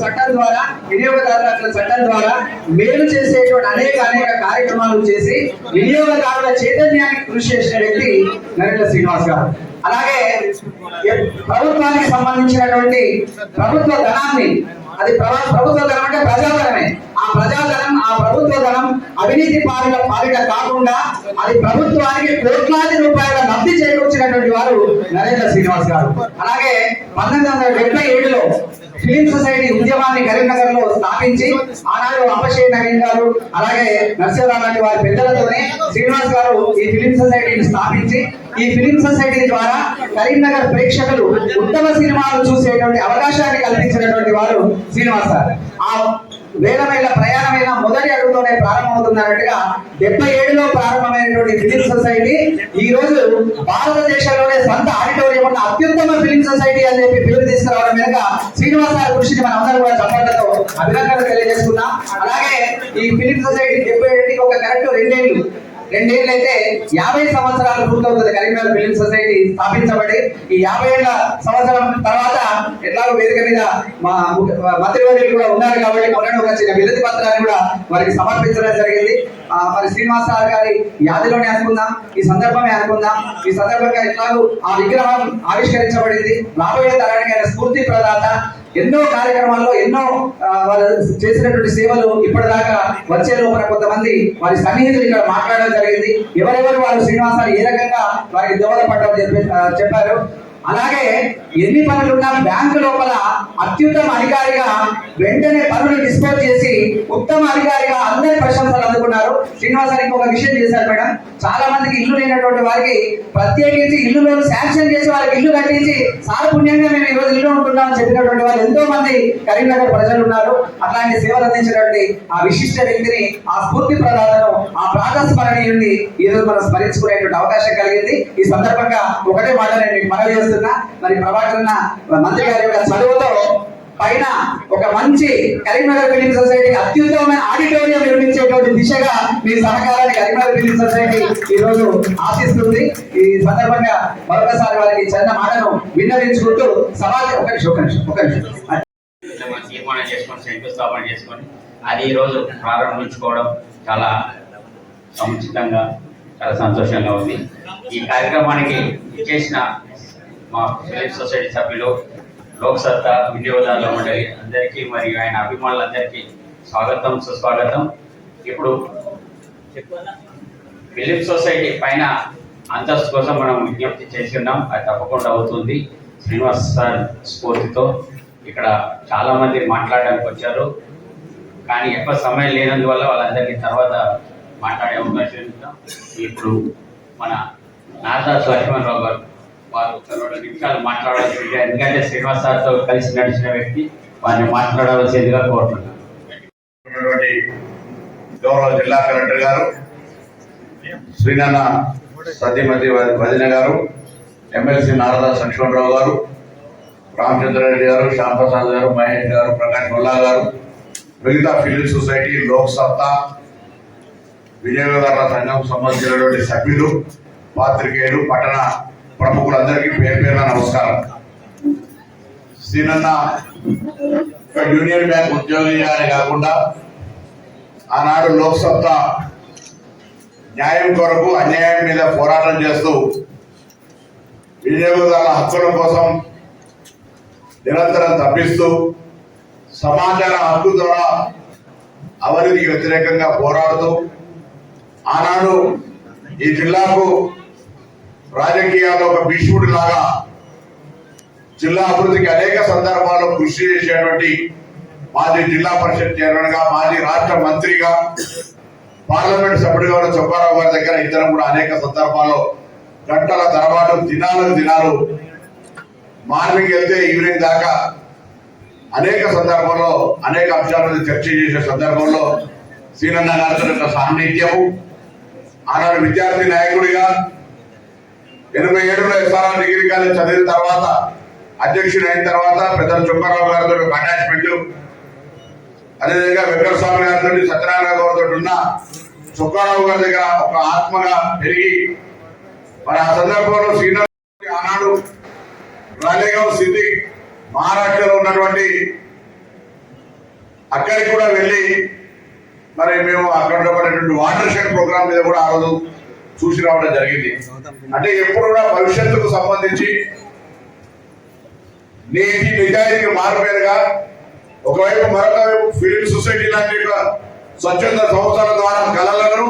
చట్టం ద్వారా వినియోగదారుల చట్టం ద్వారా మేలు చేసేటువంటి అనేక కార్యక్రమాలు చేసి వినియోగదారుల చైతన్యానికి కృషి చేసిన వ్యక్తి నరేంద్ర శ్రీనివాస్ గారు. అలాగే ప్రభుత్వానికి సంబంధించినటువంటి ప్రభుత్వ ధనాన్ని, అది ప్రభుత్వ ధనం అంటే ప్రజాధనమే, ఆ ప్రజాధనం ఆ ప్రభుత్వ ధనం అవినీతి పాలిట కాకుండా అది ప్రభుత్వానికి కోట్లాది రూపాయల లబ్ధి చేకూర్చినటువంటి వారు నరేంద్ర శ్రీనివాస్ గారు. అలాగే 1977లో ఫిలిం సొసైటీ ఉద్యమాన్ని కరీంనగర్ లో స్థాపించి ఆనాడు అపశయ నవీన్ గారు అలాగే నరసింహరావు లాంటి వారి పెద్దలతోనే శ్రీనివాస్ గారు ఈ ఫిలిం సొసైటీని స్థాపించి ఈ ఫిలిం సొసైటీ ద్వారా కరీంనగర్ ప్రేక్షకులు ఉత్తమ సినిమాలు చూసేటువంటి అవకాశాన్ని కల్పించినటువంటి వారు శ్రీనివాస్ గారు. ఆ వేల మైళ్ళ ప్రయాణమైన మొదటి అడుగుతోనే ప్రారంభమవుతున్నట్టుగా 77లో ప్రారంభమైనటువంటి ఫిలిం సొసైటీ ఈ రోజు భారతదేశంలోనే సొంత ఆడిటోరియం ఉన్న అత్యుత్తమ ఫిలిం సొసైటీ అని చెప్పి పేరు తీసుకురావడం మీద శ్రీనివాస్ గారి కృషిని మనం అందరూ కూడా చప్పట్లతో అభినందనలు తెలియజేసుకున్నాం. అలాగే ఈ ఫిలిం సొసైటీ 77కి ఒక కరెక్ట్ రెండేళ్ళు అయితే 50 సంవత్సరాలు పూర్తవుతుంది కరీంనగర్ ఫిలిం సొసైటీ స్థాపించబడి. ఈ 50 ఏళ్ల సంవత్సరం తర్వాత ఎట్లాగో వేదిక మీద మా మంత్రివర్యులు కూడా ఉన్నారు కాబట్టి మొన్న ఒక చిన్న వినతి పత్రాన్ని కూడా వారికి సమర్పించడం జరిగింది. మరి శ్రీనివాస్ సార్ గారి యాదిలోనే అనుకుందాం, ఈ సందర్భమే అనుకుందాం. ఈ సందర్భంగా ఎట్లాగో ఆ విగ్రహం ఆవిష్కరించబడింది. రాబోయే తరానికి ఆయన స్ఫూర్తి ప్రదాత. ఎన్నో కార్యక్రమాల్లో ఎన్నో వాళ్ళు చేసినటువంటి సేవలు ఇప్పటిదాకా వచ్చే లోపల కొంతమంది వారి సన్నిహితులు ఇక్కడ మాట్లాడడం జరిగింది. ఎవరెవరు వారు శ్రీనివాసాలు ఏ రకంగా వారికి దోహదపడ్డారని చెప్పారు. అలాగే ఎన్ని పనులున్నా బ్యాంకు లోపల అత్యుత్తమ అధికారిగా వెంటనే పనులు డిస్పోజ్ చేసి ఉత్తమ అధికారిగా అందరి ప్రశంసలు అందుకున్నారు. శ్రీనివాసానికి ఒక విషయం చేశారు మేడం, చాలా మందికి ఇల్లు లేనటువంటి వారికి ప్రత్యేకించి ఇల్లు లోన్ శాంక్షన్ చేసి వారికి ఇల్లు కట్టించి సార్ పుణ్యంగా మేము ఈ రోజు ఇల్లు ఉంటున్నామని చెప్పినటువంటి వాళ్ళు ఎంతో మంది కరీంనగర్ ప్రజలు ఉన్నారు. అట్లాంటి సేవలు అందించినటువంటి ఆ విశిష్ట వ్యక్తిని, ఆ స్ఫూర్తి ప్రదాతను, ఆ ప్రాతస్మరణీయుడిని ఈ రోజు మనం స్మరించుకునేటువంటి అవకాశం కలిగింది. ఈ సందర్భంగా ఒకటే మాట నేను మీకు మనవి చేస్తున్నా, మరి ప్రభాకర్ మంత్రి గారి యొక్క చదువుతో పైన ఒక మంచి కరీంనగర్ ఫిలిం సొసైటీ అత్యుత్తమమైన ఆడిటోరియం నిర్మించేటువంటి దిశగా మీ సహకారాన్ని కరీంనగర్ ఫిలిం సొసైటీ ఈ రోజు ఆశిస్తుంది. ఈ సందర్భంగా మరొకసారి వారికి చిన్న మాటను విన్నవించుకుంటూ సమాజం ఒక నిమిషం తీర్మానం చేసుకొని శంకుస్థాపన చేసుకొని అది ఈ రోజు ప్రారంభించుకోవడం చాలా సముచితంగా చాలా సంతోషంగా ఉంది. ఈ కార్యక్రమానికి చేసిన మా ఫిలిం సొసైటీ సభ్యులు, లోక్సత్తా వినియోగదారుల మండలి అందరికీ మరియు ఆయన అభిమానులందరికీ స్వాగతం సుస్వాగతం. ఇప్పుడు ఫిలిం సొసైటీ పైన అంతస్తు కోసం మనం విజ్ఞప్తి చేసి ఉన్నాం, అది తప్పకుండా అవుతుంది. శ్రీనివాస్ సార్ స్ఫూర్తితో ఇక్కడ చాలా మంది మాట్లాడడానికి వచ్చారు, కానీ ఎక్కువ సమయం లేనందువల్ల వాళ్ళందరికీ తర్వాత మాట్లాడే అవకాశం ఇస్తాం. ఇప్పుడు మన నారదాస్ లక్ష్మణరావు గారు వారు 2 నిమిషాలు మాట్లాడాల్సింది, ఎందుకంటే శ్రీనివాస్ సార్తో కలిసి నడిచిన వ్యక్తి, వారిని మాట్లాడవలసిందిగా కోరుతున్నాను. గౌరవ జిల్లా కలెక్టర్ గారు, శ్రీనాన్న సతీమతి వదిన గారు, ఎమ్మెల్సీ నారదాస్ లక్ష్మణరావు గారు, రామచంద్రారెడ్డి గారు, శ్యాంప్రసాద్ గారు, మహేష్ గారు, ప్రకాష్ మొల్లా గారు, మిగతా ఫిలిం సొసైటీ, లోక్ సత్తా, వినియోగదారుల సంఘం సంబంధించినటువంటి సభ్యులు, పాత్రికేయులు, పట్టణ ప్రముఖులందరికీ పేరున నమస్కారం. సీనన్న యూనియన్ బ్యాంక్ ఉద్యోగిగానే కాకుండా ఆనాడు లోక్ సత్తా న్యాయం కొరకు అన్యాయం మీద పోరాటం చేస్తూ వినియోగదారుల హక్కుల కోసం నిరంతరం తప్పిస్తూ సమాచార హక్కు ద్వారా అవినీతికి వ్యతిరేకంగా పోరాడుతూ ఆనాడు ఈ జిల్లాకు రాజకీయాల్లో ఒక భీష్ముడి లాగా జిల్లా అభివృద్ధికి అనేక సందర్భాల్లో కృషి చేసేటువంటి మాజీ జిల్లా పరిషత్ చైర్మన్ గా, మాజీ రాష్ట్ర మంత్రిగా, పార్లమెంట్ సభ్యుడిగా ఉన్న చొక్కారావు గారి దగ్గర ఇద్దరం కూడా అనేక సందర్భాల్లో గంటల తరబాటు దినాలు మార్నింగ్ వెళ్తే ఈవినింగ్ దాకా అనేక సందర్భంలో అనేక అంశాల మీద చర్చ చేసే సందర్భంలో సీనన్న గారితో సాన్నిధ్యము, ఆనాడు విద్యార్థి నాయకుడిగా 87లో ఎస్ఆర్ఆర్ డిగ్రీ కాలేజ్ చదివిన తర్వాత అధ్యక్షుడు అయిన తర్వాత పెద్దలు చొక్కారావు గారితో ఒక అటాచ్మెంట్, అదేవిధంగా వెంకటస్వామి గారితో సత్యనారాయణ గారితో ఉన్న చొక్కారావు గారి దగ్గర ఒక ఆత్మగా పెరిగి మరి ఆ సందర్భంలో శ్రీనగర్ ఆనాడు రాలేగావ్ స్థితి మహారాష్ట్రలో ఉన్నటువంటి అక్కడికి కూడా వెళ్ళి మరి మేము అక్కడ ఉన్నటువంటి వాటర్ షెడ్ ప్రోగ్రామ్ మీద కూడా ఆ రోజు చూసి రావడం జరిగింది. అంటే ఎప్పుడు కూడా భవిష్యత్తుకు సంబంధించి నీతి నిజాయితీకి మారుపేరుగా ఒకవైపు మరొక వైపు ఫిలిం సొసైటీ లాంటి స్వచ్ఛంద సంస్థల ద్వారా కళలను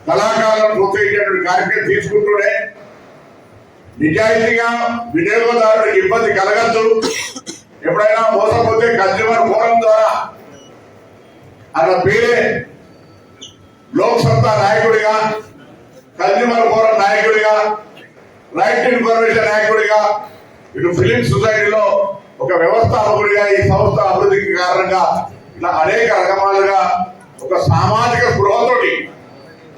కళాకారులను ప్రోత్సహించేటువంటి కార్యక్రమం తీసుకుంటూనే నిజాయితీగా వినియోగదారుడికి ఇబ్బంది కలగద్దు, ఎప్పుడైనా మోసపోతే కన్జ్యూమర్ ఫోరం ద్వారా అన్న పేరే లోక్ సత్తా నాయకుడిగా, కన్జ్యూమర్ ఫోరం నాయకుడిగా, రైట్ టు ఇన్ఫర్మేషన్ నాయకుడిగా, ఇటు ఫిలిం సొసైటీలో ఒక వ్యవస్థాపకుడిగా ఈ సంస్థ అభివృద్ధికి కారణంగా ఇలా అనేక రకమాలుగా ఒక సామాజిక స్పృహతోటి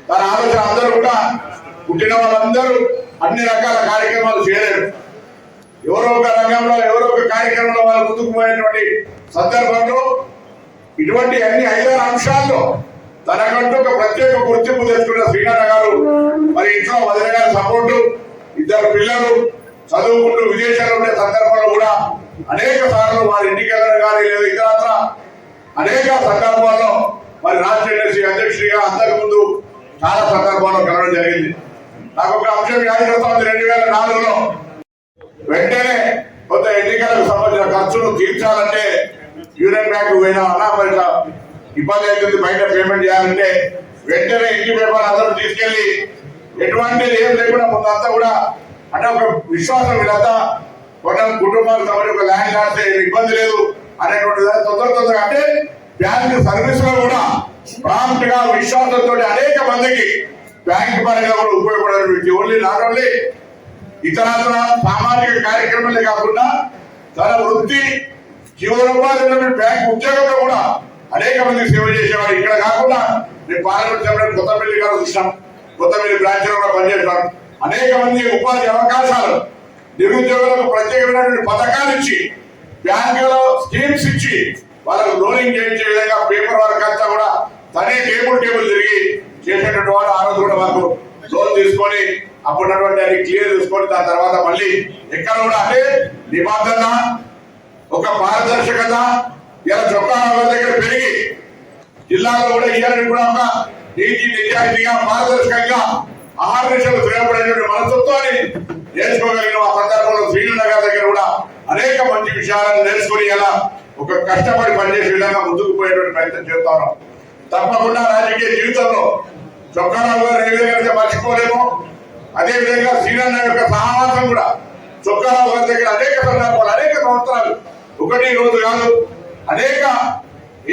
తన ఆలోచన అందరూ కూడా పుట్టిన వాళ్ళందరూ అన్ని రకాల కార్యక్రమాలు చేయలేరు. ఎవరో ఒక రంగంలో ఎవరో ఒక కార్యక్రమంలో వాళ్ళు ముందుకు పోయినటువంటి సందర్భంలో ఇటువంటి అన్ని 5 అంశాల్లో తనకంటూ ఒక ప్రత్యేక గుర్తింపు తెచ్చుకున్న శ్రీనాథ గారు మరి ఇంట్లో వదిన గారి సపోర్టు, 2 పిల్లలు చదువుకుంటూ విదేశాల్లో ఉండే సందర్భంలో కూడా అనేక సార్లు వారి ఇంటికి వెళ్ళడం కానీ లేదా ఇతరత్ర అనేక సందర్భాల్లో మరి రాష్ట్ర ఎన్ఎస్సీ అధ్యక్షుడిగా అంతకుముందు చాలా సందర్భాల్లో కలవడం జరిగింది. నాకు ఒక అంశం యాదగిరి 2004లో వెంటనే కొంత ఎన్నికలకు సంబంధించిన ఖర్చును తీర్చాలంటే యూనియన్ బ్యాంకు పోయినా మరి ఇబ్బంది అవుతుంది, బయట పేమెంట్ చేయాలంటే వెంటనే ఇంటి పేపర్ అందరూ తీసుకెళ్లి ఎటువంటిది ఏం లేకుండా ముందంతా కూడా అంటే ఒక విశ్వాసం వీళ్ళంతా కొన్ని కుటుంబాలకు సంబంధించి ఒక ల్యాండ్ లాడితే ఇబ్బంది లేదు అనేటువంటి తొందరగా అంటే బ్యాంక్ సర్వీస్ లో కూడా ప్రాంప్ట్ గా విశ్వాసంతో అనేక మందికి బ్యాంక్ పరంగా కూడా ఉపయోగపడే ఓన్లీ నాట్ ఓన్లీ ఇతరత్ర సామాజిక కార్యక్రమాలే కాకుండా తన వృత్తి జీవనోపాధి బ్యాంక్ ఉద్యోగంలో కూడా అనేక మందికి సేవ చేసేవాడు. ఇక్కడ కాకుండా నేను పార్లమెంట్ సభ్యుడు కొత్తపల్లి గారు చూసినాం, కొత్తపల్లి బ్రాంచ్ లో కూడా పనిచేస్తాం. అనేక మంది ఉపాధి అవకాశాలు, నిరుద్యోగులకు ప్రత్యేకమైనటువంటి పథకాలు ఇచ్చి బ్యాంకులో స్కీమ్స్ ఇచ్చి వాళ్ళకు లోనింగ్ చేయించే విధంగా పేపర్ వర్క్ అంతా కూడా తనే టేబుల్ తిరిగి చేసేటువంటి వాడు. ఆ రోజు కూడా మాకు లోన్ తీసుకొని అప్పుడున్నటువంటి అది క్లియర్ చేసుకొని దాని తర్వాత మళ్ళీ ఎక్కడ కూడా అంటే నిబంధన ఒక పారదర్శకత ఇలా చొక్కారావు దగ్గర పెరిగి జిల్లాలో కూడా ఇవ్వాలని కూడా ఒక నీతి నిజాయితీగా పారదర్శకంగా ఆహార్నిశలు తిరగబడేటువంటి మనస్తత్వాన్ని నేర్చుకోగలిగిన ఆ సందర్భంలో శ్రీనగర్ దగ్గర కూడా అనేక మంచి విషయాలను నేర్చుకుని ఇలా ఒక కష్టపడి పనిచేసే విధంగా ముందుకు పోయేటువంటి ప్రయత్నం చేస్తా ఉన్నాం. తప్పకుండా రాజకీయ జీవితంలో చొక్కారావు గారు ఏ విధంగా మర్చిపోలేము, అదే విధంగా శ్రీనగర్ యొక్క సహవాసం కూడా చొక్కారావు గారి దగ్గర అనేక సందర్భాలు అనేక సంవత్సరాలు ఒకటి రోజు కాదు అనేక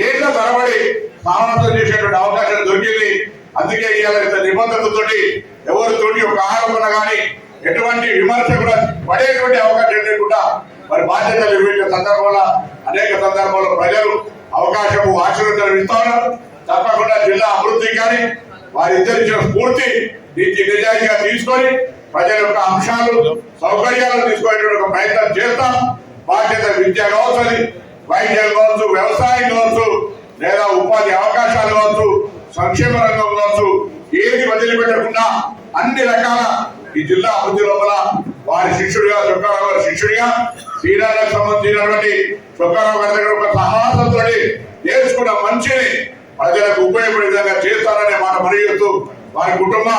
ఏళ్ల తరబడి సహవాసం చేసేటువంటి అవకాశం దొరికింది. అందుకే ఇవాళ నిబంధనలతోటి ఎవరితోటి ఒక ఆరోపణ కానీ ఎటువంటి విమర్శ కూడా పడేటువంటి అవకాశం లేకుండా మరి బాధ్యతలు నిర్వహించే సందర్భంలో అనేక సందర్భాల్లో ప్రజలు అవకాశము ఆశీర్వదనం ఇస్తా ఉన్నారు. తప్పకుండా జిల్లా అభివృద్ధి కానీ వారిద్దరు ఇచ్చిన స్ఫూర్తి నీతి నిజాయితీగా తీసుకొని ప్రజల యొక్క అంశాలు సౌకర్యాలు తీసుకునేటువంటి ఒక ప్రయత్నం చేస్తాం. బాధ్యత విద్య కావచ్చు, వైద్యం కావచ్చు, వ్యవసాయం కావచ్చు, లేదా ఉపాధి అవకాశాలు కావచ్చు, సంక్షేమ రంగం కావచ్చు, ఏది వదిలిపెట్టకుండా అన్ని రకాల ఈ జిల్లా అభివృద్ధి లోపల వారి శిష్యుడిగా చొక్కారావు గారి శిష్యుడిగా శ్రీనగర్కి సంబంధించినటువంటి చొక్కారావు గారి దగ్గర ఒక సాహసంతో నేర్చుకున్న మంచిని ప్రజలకు ఉపయోగపడే విధంగా చేస్తారనే మాట మరిగిస్తూ వారి కుటుంబ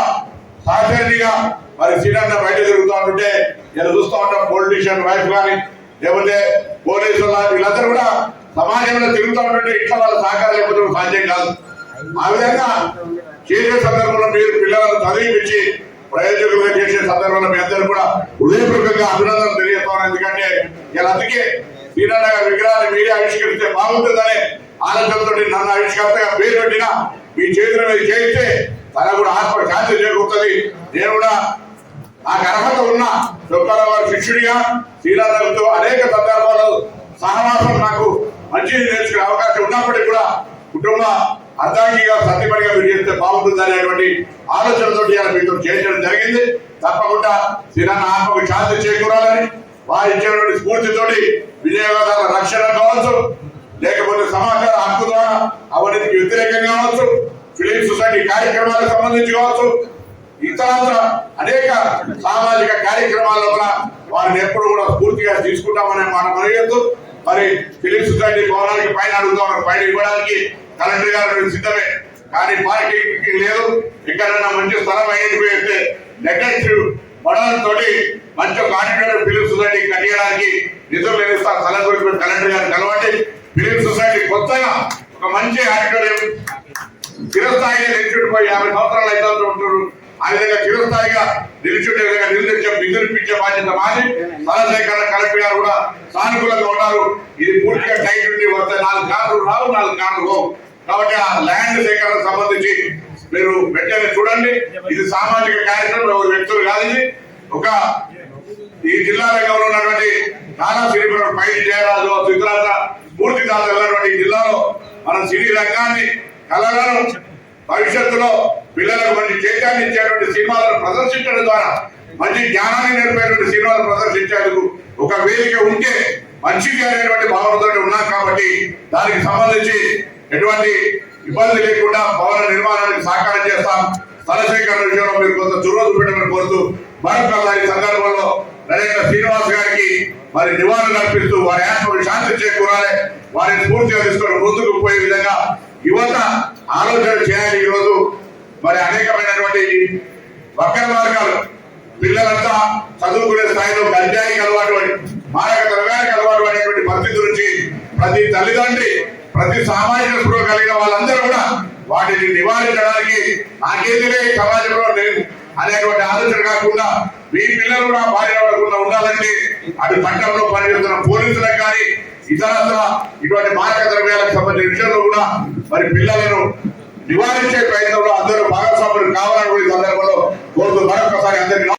సహచరిగా మరి శ్రీనగర్ బయట తిరుగుతూ ఉంటుంటే నేను చూస్తూ ఉంటాం. పొలిటీషియన్ వైఫ్ కానీ లేకపోతే పోలీసులు వీళ్ళందరూ కూడా సమాజంలో తిరుగుతూ ఉంటుంటే ఇంట్లో వాళ్ళ సహకారం లేకపోతే సాధ్యం కాదు. ఆ విధంగా చేసే సందర్భంలో మీరు పిల్లలను చదివించి ప్రయోజకులుగా చేసే సందర్భంలో మీ అందరూ కూడా హృదయపూర్వకంగా అభినందనలు తెలియజేస్తాను. ఎందుకంటే ఇలా అందుకే శ్రీనగర్ విగ్రహాన్ని మీరే ఆవిష్కరిస్తే బాగుంటుందనే ఆలోచనతో నన్ను ఆవిష్కర్తగా పేరు పెట్టినా మీ చేతుల మీద చేయిస్తే తన కూడా ఆత్మ శాంతి చేకూరుతుంది. నేను కూడా నాకు అర్హత ఉన్న చొక్కారావు గారి శిష్యుడిగా శ్రీనగర్తో అనేక సందర్భాల్లో సహవాసం నాకు మంచిది నేర్చుకునే అవకాశం ఉన్నప్పటికీ కూడా కుటుంబ అర్థాంగిగా సత్యపడిగా మీరు చేస్తే బాగుంటుంది అనేటువంటి ఆలోచనతో మీతో చేయడం జరిగింది. తప్పకుండా శ్రీనాన్న ఆత్మకు శాంతి చేకూరాలని వారు ఇచ్చినటువంటి స్ఫూర్తితోటి వినియోగదారుల రక్షణ కావచ్చు, లేకపోతే సమాచార హక్కు ద్వారా అవినీతికి వ్యతిరేకంగా కావచ్చు, ఫిలిం సొసైటీ కార్యక్రమాలకు సంబంధించి కావచ్చు, ఇతర అనేక సామాజిక కార్యక్రమాల ద్వారా వారిని ఎప్పుడు కూడా స్ఫూర్తిగా తీసుకుంటామనే మాట మనగెత్తు. మరి ఫిలిం సొసైటీ భవనానికి పైన అడుగుతాం, పైన ఇవ్వడానికి కలెక్టర్ గారు సిద్ధమే, కానీ పార్టీకి లేదు. ఎక్కడైనా మంచి స్థలం అయిపోయితే నెగటివ్ మోడల్తో మంచి ఒక ఆడిటోరియం ఫిలిం సొసైటీ కట్టడానికి నిధులు నిర్మిస్తారు. స్థలం గురించి కలెక్టర్ గారు కలవండి. ఫిలిం సొసైటీ కొత్తగా ఒక మంచి ఆడిటోరియం చిరస్థాయిగా నిలిచిపోయి 50 సంవత్సరాలు అయితే ఉంటారు. ఆ విధంగా చిరస్థాయిగా నిలిచుండే విధంగా నిధులిపించే బాధ్యత మాది. స్థల సేకరణ కలెక్టర్ గారు కూడా సానుకూలంగా ఉన్నారు. ఇది పూర్తిగా టైట్ ఉండి వస్తే 4 కార్లు రావు, 4 కార్లు పోవు. కాబట్టి ఆ ల్యాండ్ సేకరణకు సంబంధించి మీరు వెంటనే చూడండి. ఇది సామాజిక కార్యక్రమం, ఎవరు వ్యక్తులు కాదు. ఇది ఒక ఈ జిల్లా రంగంలో ఉన్నటువంటి చాలా సినీ పైకి జయరాజు ఇతర స్ఫూర్తిదాతలు ఉన్నటువంటి ఈ జిల్లాలో మనం సినీ రంగాన్ని కళలను భవిష్యత్తులో పిల్లలకు మంచి చైతన్యం ఇచ్చేటువంటి సినిమాలను ప్రదర్శించడం ద్వారా మంచి జ్ఞానాన్ని నేర్పేటువంటి సినిమాలు ప్రదర్శించేందుకు ఒక వేదిక ఉంటే మంచిది అనేటువంటి భావనతో ఉన్నాం. కాబట్టి దానికి సంబంధించి ఎటువంటి ఇబ్బంది లేకుండా భవన నిర్మాణానికి సహకారం చేస్తాం. స్థల సేకరణ విషయంలో మీరు కొంత చొరవ చూపెట్టమని కోరుతూ మరొకసారి ఈ సందర్భంలో నరేంద్ర శ్రీనివాస్ గారికి మరి నివాళులు అర్పిస్తూ వారి ఆత్మకు శాంతి చేకూరాలి, వారిని స్ఫూర్తిగా తీసుకొని ముందుకు పోయే విధంగా యువత ఆలోచన చేయాలి. ఈరోజు మరి అనేకమైనటువంటి వక్ర మార్గాలు పిల్లలంతా చదువుకునే స్థాయిలో గంజాయికి అలవాటు పడి మారక ద్రవ్యానికి అలవాటు పడేటువంటి పరిస్థితి నుంచి ప్రతి తల్లిదండ్రి, ప్రతి సామాజిక స్పృహ కలిగిన వాళ్ళందరూ కూడా వాటిని నివారించడానికి నాకేదిలే సమాజంలో లేదు అనేటువంటి ఆలోచన కాకుండా మీ పిల్లలు కూడా భార్య పడకుండా ఉండాలంటే అటు చట్టంలో పనిచేస్తున్న పోలీసులకు కానీ ఇతరత్ర ఇటువంటి మారక ద్రవ్యాలకు సంబంధించిన విషయంలో కూడా మరి పిల్లలను నివారించే ప్రయత్నంలో అందరూ భాగస్వాములు కావాలని కూడా ఈ సందర్భంలో కోరుతూ మరొకసారి అందరికీ